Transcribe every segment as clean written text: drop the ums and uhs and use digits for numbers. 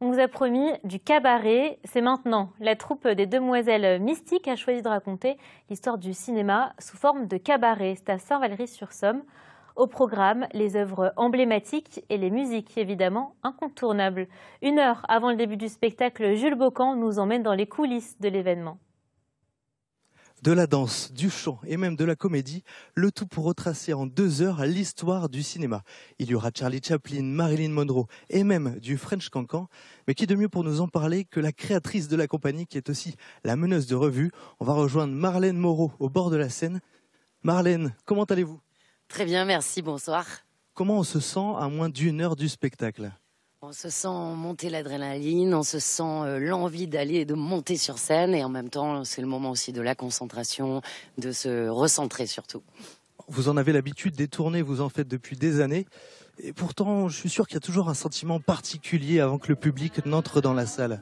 On vous a promis du cabaret, c'est maintenant. La troupe des Demoiselles Mystiques a choisi de raconter l'histoire du cinéma sous forme de cabaret. C'est à Saint-Valery-sur-Somme. Au programme, les œuvres emblématiques et les musiques, évidemment, incontournables. 1 heure avant le début du spectacle, Jules Bocan nous emmène dans les coulisses de l'événement. De la danse, du chant et même de la comédie, le tout pour retracer en 2 heures l'histoire du cinéma. Il y aura Charlie Chaplin, Marilyn Monroe et même du French Cancan. Mais qui de mieux pour nous en parler que la créatrice de la compagnie qui est aussi la meneuse de revue. On va rejoindre Marlène Moreau au bord de la scène. Marlène, comment allez-vous? Très bien, merci, bonsoir. Comment on se sent à moins d'1 heure du spectacle? On se sent monter l'adrénaline, on se sent l'envie d'aller et de monter sur scène et en même temps c'est le moment aussi de la concentration, de se recentrer surtout. Vous en avez l'habitude, des tournées, vous en faites depuis des années. Et pourtant, je suis sûr qu'il y a toujours un sentiment particulier avant que le public n'entre dans la salle.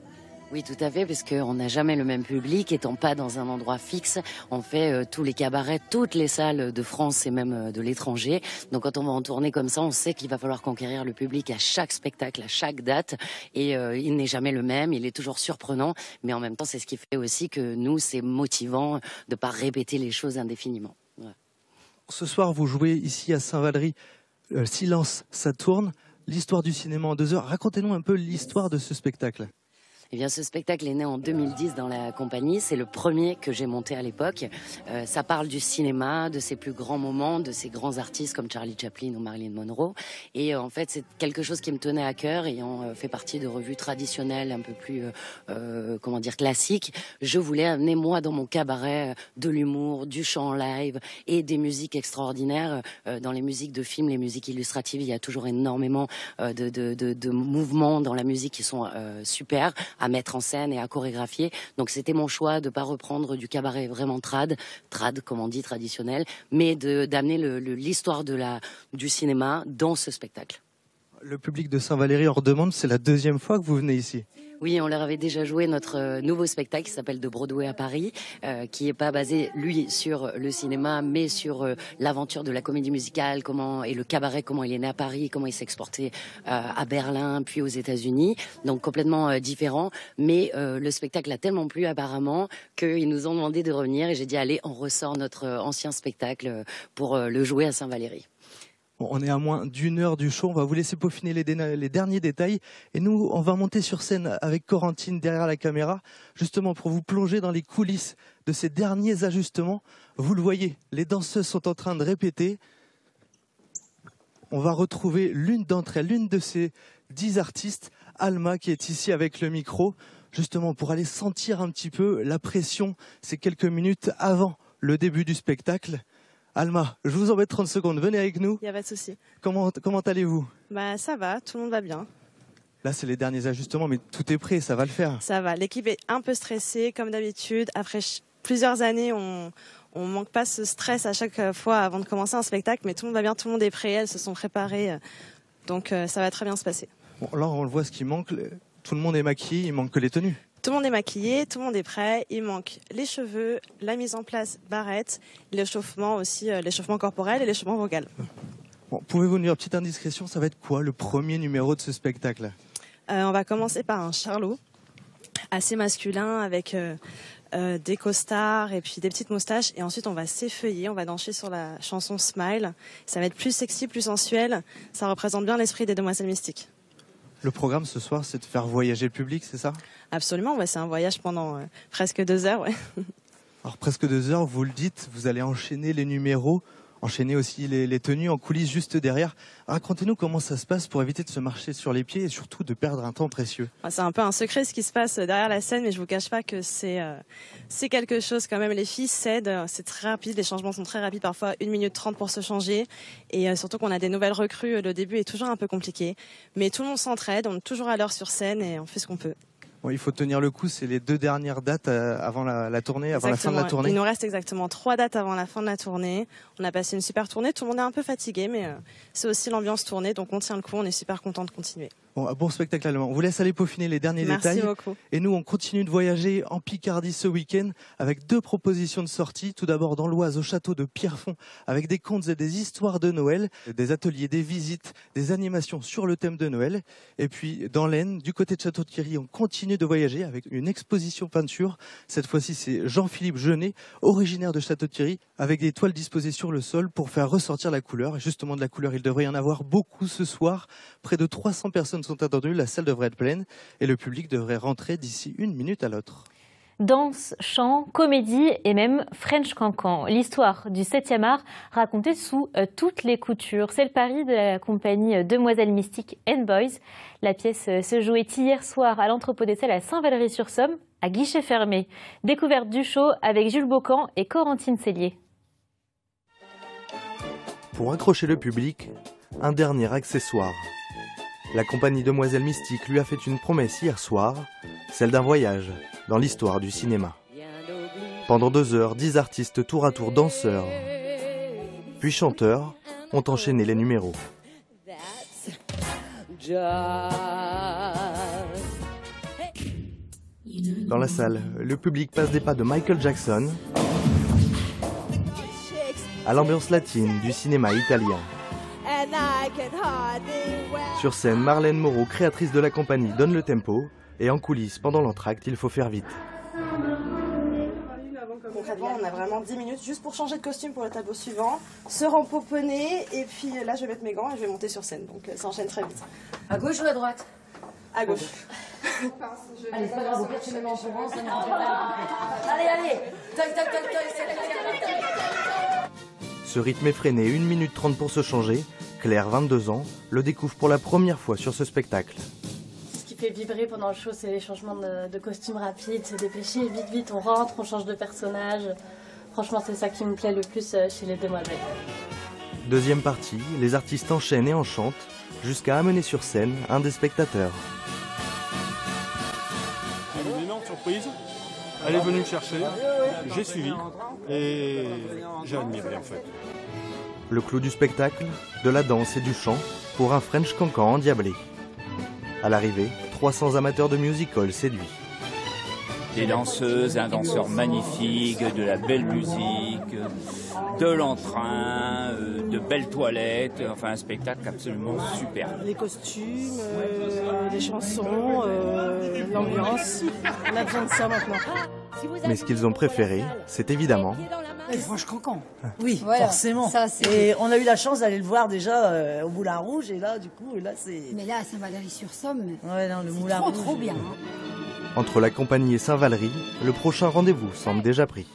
Oui, tout à fait, parce qu'on n'a jamais le même public, étant pas dans un endroit fixe. On fait tous les cabarets, toutes les salles de France et même de l'étranger. Donc quand on va en tournée comme ça, on sait qu'il va falloir conquérir le public à chaque spectacle, à chaque date. Et il n'est jamais le même, il est toujours surprenant. Mais en même temps, c'est ce qui fait aussi que nous, c'est motivant de pas répéter les choses indéfiniment. Ouais. Ce soir, vous jouez ici à Saint-Valery. Silence, ça tourne. L'histoire du cinéma en 2 heures. Racontez-nous un peu l'histoire de ce spectacle. Eh bien, ce spectacle est né en 2010 dans la compagnie. C'est le premier que j'ai monté à l'époque. Ça parle du cinéma, de ses plus grands moments, de ses grands artistes comme Charlie Chaplin ou Marilyn Monroe. Et en fait, c'est quelque chose qui me tenait à cœur, ayant fait partie de revues traditionnelles un peu plus, comment dire, classiques. Je voulais amener, moi, dans mon cabaret, de l'humour, du chant en live et des musiques extraordinaires. Dans les musiques de films, les musiques illustratives, il y a toujours énormément de mouvements dans la musique qui sont super à mettre en scène et à chorégraphier. Donc c'était mon choix de pas reprendre du cabaret vraiment trad comme on dit, traditionnel, mais d'amener l'histoire du cinéma dans ce spectacle. Le public de Saint-Valery en redemande, c'est la 2e fois que vous venez ici. Oui, on leur avait déjà joué notre nouveau spectacle qui s'appelle De Broadway à Paris, qui est pas basé, lui, sur le cinéma, mais sur l'aventure de la comédie musicale, et le cabaret, comment il est né à Paris, comment il s'est exporté à Berlin, puis aux États-Unis. Donc complètement différent. Mais le spectacle a tellement plu apparemment qu'ils nous ont demandé de revenir et j'ai dit allez, on ressort notre ancien spectacle pour le jouer à Saint-Valery. Bon, on est à moins d'1 heure du show, on va vous laisser peaufiner les derniers détails. Et nous, on va monter sur scène avec Corentine derrière la caméra, justement pour vous plonger dans les coulisses de ces derniers ajustements. Vous le voyez, les danseuses sont en train de répéter. On va retrouver l'une d'entre elles, l'une de ces 10 artistes, Alma, qui est ici avec le micro, justement pour aller sentir un petit peu la pression ces quelques minutes avant le début du spectacle. Alma, je vous embête 30 secondes, venez avec nous. Il n'y a pas de souci. Comment allez-vous? Bah, ça va, tout le monde va bien. Là, c'est les derniers ajustements, mais tout est prêt, ça va le faire. Ça va, l'équipe est un peu stressée, comme d'habitude. Après plusieurs années, on manque pas ce stress à chaque fois avant de commencer un spectacle, mais tout le monde va bien, tout le monde est prêt, elles se sont préparées. Donc ça va très bien se passer. Bon, là, on le voit, ce qui manque, tout le monde est maquillé, il manque que les tenues. Tout le monde est maquillé, tout le monde est prêt. Il manque les cheveux, la mise en place barrette, l'échauffement aussi, l'échauffement corporel et l'échauffement vocal. Bon, pouvez-vous nous dire, petite indiscrétion, ça va être quoi le premier numéro de ce spectacle? On va commencer par un charlot assez masculin avec des costards et puis des petites moustaches. Et ensuite, on va s'effeuiller, on va danser sur la chanson Smile. Ça va être plus sexy, plus sensuel. Ça représente bien l'esprit des Demoiselles Mystiques. Le programme ce soir, c'est de faire voyager le public, c'est ça? Absolument, ouais, c'est un voyage pendant presque 2 heures. Ouais. Alors presque 2 heures, vous le dites, vous allez enchaîner les numéros, enchaîner aussi les tenues en coulisses juste derrière. Racontez-nous comment ça se passe pour éviter de se marcher sur les pieds et surtout de perdre un temps précieux. C'est un peu un secret ce qui se passe derrière la scène, mais je vous cache pas que c'est quelque chose quand même. Les filles s'aident, c'est très rapide, les changements sont très rapides, parfois 1 minute 30 pour se changer. Et surtout qu'on a des nouvelles recrues, le début est toujours un peu compliqué. Mais tout le monde s'entraide, on est toujours à l'heure sur scène et on fait ce qu'on peut. Bon, il faut tenir le coup, c'est les 2 dernières dates avant la tournée, avant la fin de la tournée. Il nous reste exactement 3 dates avant la fin de la tournée. On a passé une super tournée, tout le monde est un peu fatigué, mais c'est aussi l'ambiance tournée, donc on tient le coup, on est super content de continuer. Bon spectacle allemand. On vous laisse aller peaufiner les derniers détails. Merci beaucoup. Et nous, on continue de voyager en Picardie ce week-end avec 2 propositions de sortie. Tout d'abord dans l'Oise au château de Pierrefonds avec des contes et des histoires de Noël, des ateliers, des visites, des animations sur le thème de Noël. Et puis dans l'Aisne, du côté de Château-Thierry, on continue de voyager avec une exposition peinture. Cette fois-ci, c'est Jean-Philippe Jeunet, originaire de Château-Thierry, avec des toiles disposées sur le sol pour faire ressortir la couleur. Et justement, de la couleur, il devrait y en avoir beaucoup ce soir. Près de 300 personnes sont attendues, la salle devrait être pleine et le public devrait rentrer d'ici 1 minute à l'autre. Danse, chant, comédie et même French Cancan. L'histoire du 7e art racontée sous toutes les coutures. C'est le pari de la compagnie Demoiselles Mystiques and Boys. La pièce se jouait hier soir à l'Entrepôt des Salles à Saint-Valery-sur-Somme, à guichet fermé. Découverte du show avec Jules Bocan et Corentine Cellier. Pour accrocher le public, un dernier accessoire. La compagnie Demoiselles Mystiques lui a fait une promesse hier soir, celle d'un voyage dans l'histoire du cinéma. Pendant 2 heures, 10 artistes tour à tour danseurs, puis chanteurs, ont enchaîné les numéros. Dans la salle, le public passe des pas de Michael Jackson à l'ambiance latine du cinéma italien. Sur scène, Marlène Moreau, créatrice de la compagnie, donne le tempo. Et en coulisses, pendant l'entracte, il faut faire vite. Concrètement, on a vraiment 10 minutes juste pour changer de costume pour le tableau suivant, se rempoponner, et puis là je vais mettre mes gants et je vais monter sur scène. Donc ça enchaîne très vite. À gauche ou à droite? À gauche. Allez, c'est pas grave, au pire tu mets en courant, ça n'ira. Allez, tac, tac, tac, tac. Ce rythme effréné, 1 minute 30 pour se changer. Claire, 22 ans, le découvre pour la première fois sur ce spectacle. Ce qui fait vibrer pendant le show, c'est les changements de costumes rapides, se dépêcher, vite, on rentre, on change de personnage. Franchement, c'est ça qui me plaît le plus chez les demoiselles. Deuxième partie, les artistes enchaînent et enchantent, jusqu'à amener sur scène un des spectateurs. Une énorme surprise, elle est venue me chercher, j'ai suivi et j'ai admiré en fait. Le clou du spectacle, de la danse et du chant pour un French Cancan endiablé. À l'arrivée, 300 amateurs de musical séduits. Des danseuses, un danseur magnifique, de la belle musique, de l'entrain, de belles toilettes, enfin un spectacle absolument super. Les costumes, les chansons, l'ambiance, on a besoin de ça maintenant. Mais ce qu'ils ont préféré, c'est évidemment Le French Cancan. Oui, voilà, forcément. Ça, et on a eu la chance d'aller le voir déjà au Moulin Rouge, et là, du coup, là, c'est... Mais là, à Saint-Valery-sur-Somme, ouais, non, le Moulin Rouge, trop bien. entre la compagnie et Saint-Valery, le prochain rendez-vous semble déjà pris.